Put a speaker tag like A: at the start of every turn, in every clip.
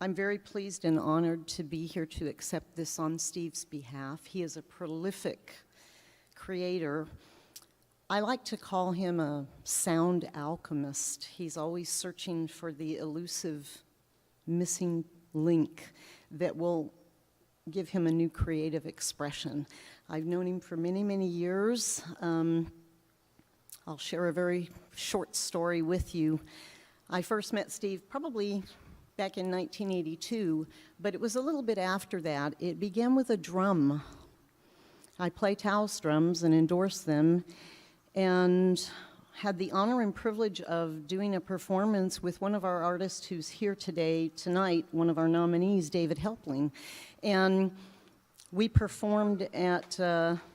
A: I'm very pleased and honored to be here to accept this on Steve's behalf. He is a prolific creator. I like to call him a sound alchemist. He's always searching for the elusive missing link that will give him a new creative expression. I've known him for many, many years. I'll share a very short story with you. I first met Steve probably back in 1982, but it was a little bit after that. It began with a drum. I play Taos drums and endorse them, and had the honor and privilege of doing a performance with one of our artists who's here tonight, one of our nominees, David Helpling. And we performed at,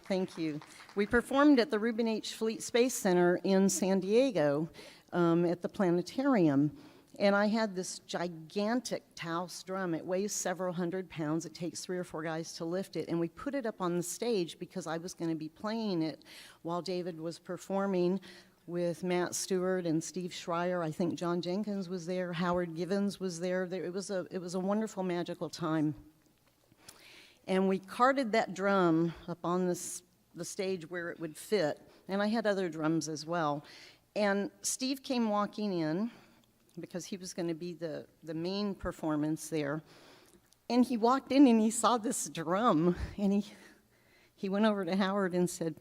A: thank you, we performed at the Reuben H. Fleet Space Center in San Diego at the planetarium. And I had this gigantic Taos drum. It weighs several hundred pounds. It takes 3 or 4 guys to lift it. And we put it up on the stage because I was going to be playing it while David was performing with Matt Stewart and Steve Schreier. I think John Jenkins was there. Howard Givens was there. It was a wonderful, magical time. And we carted that drum up on the stage where it would fit. And I had other drums as well. And Steve came walking in, because he was going to be the main performance there. And he walked in and he saw this drum, and he went over to Howard and said,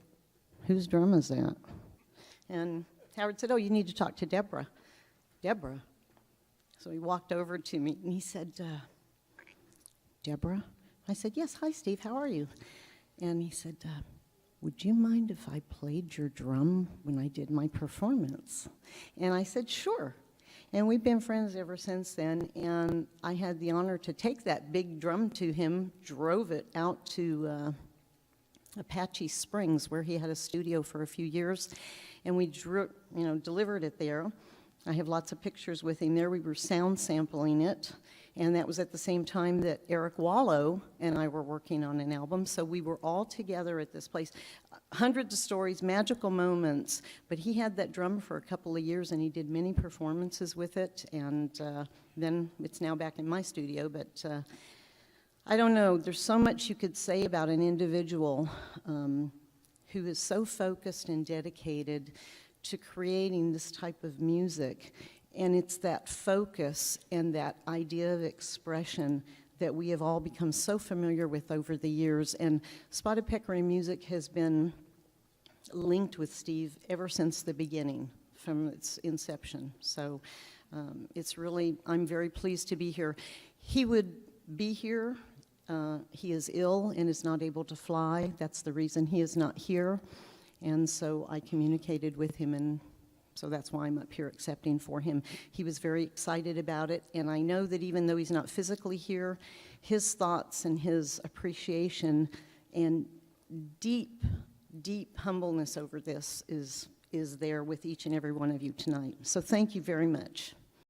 A: "Whose drum is that?" And Howard said, "Oh, you need to talk to Deborah." "Deborah?" So he walked over to me and he said, "Deborah?" I said, "Yes, hi Steve, how are you?" And he said, "Would you mind if I played your drum when I did my performance?" And I said, "Sure." And we've been friends ever since then, and I had the honor to take that big drum to him, drove it out to Apache Springs, where he had a studio for a few years, and we delivered it there. I have lots of pictures with him there. We were sound sampling it, and that was at the same time that Eric Wallow and I were working on an album, so we were all together at this place. Hundreds of stories, magical moments, but he had that drum for a couple of years, and he did many performances with it, and then it's now back in my studio, but I don't know, there's so much you could say about an individual who is so focused and dedicated to creating this type of music, and it's that focus and that idea of expression that we have all become so familiar with over the years. And Spotted Peccary music has been linked with Steve ever since the beginning, from its inception. So it's really, I'm very pleased to be here. He would be here. He is ill and is not able to fly. That's the reason he is not here. And so I communicated with him, and so that's why I'm up here accepting for him. He was very excited about it, and I know that even though he's not physically here, his thoughts and his appreciation and deep, deep humbleness over this is there with each and every one of you tonight. So thank you very much.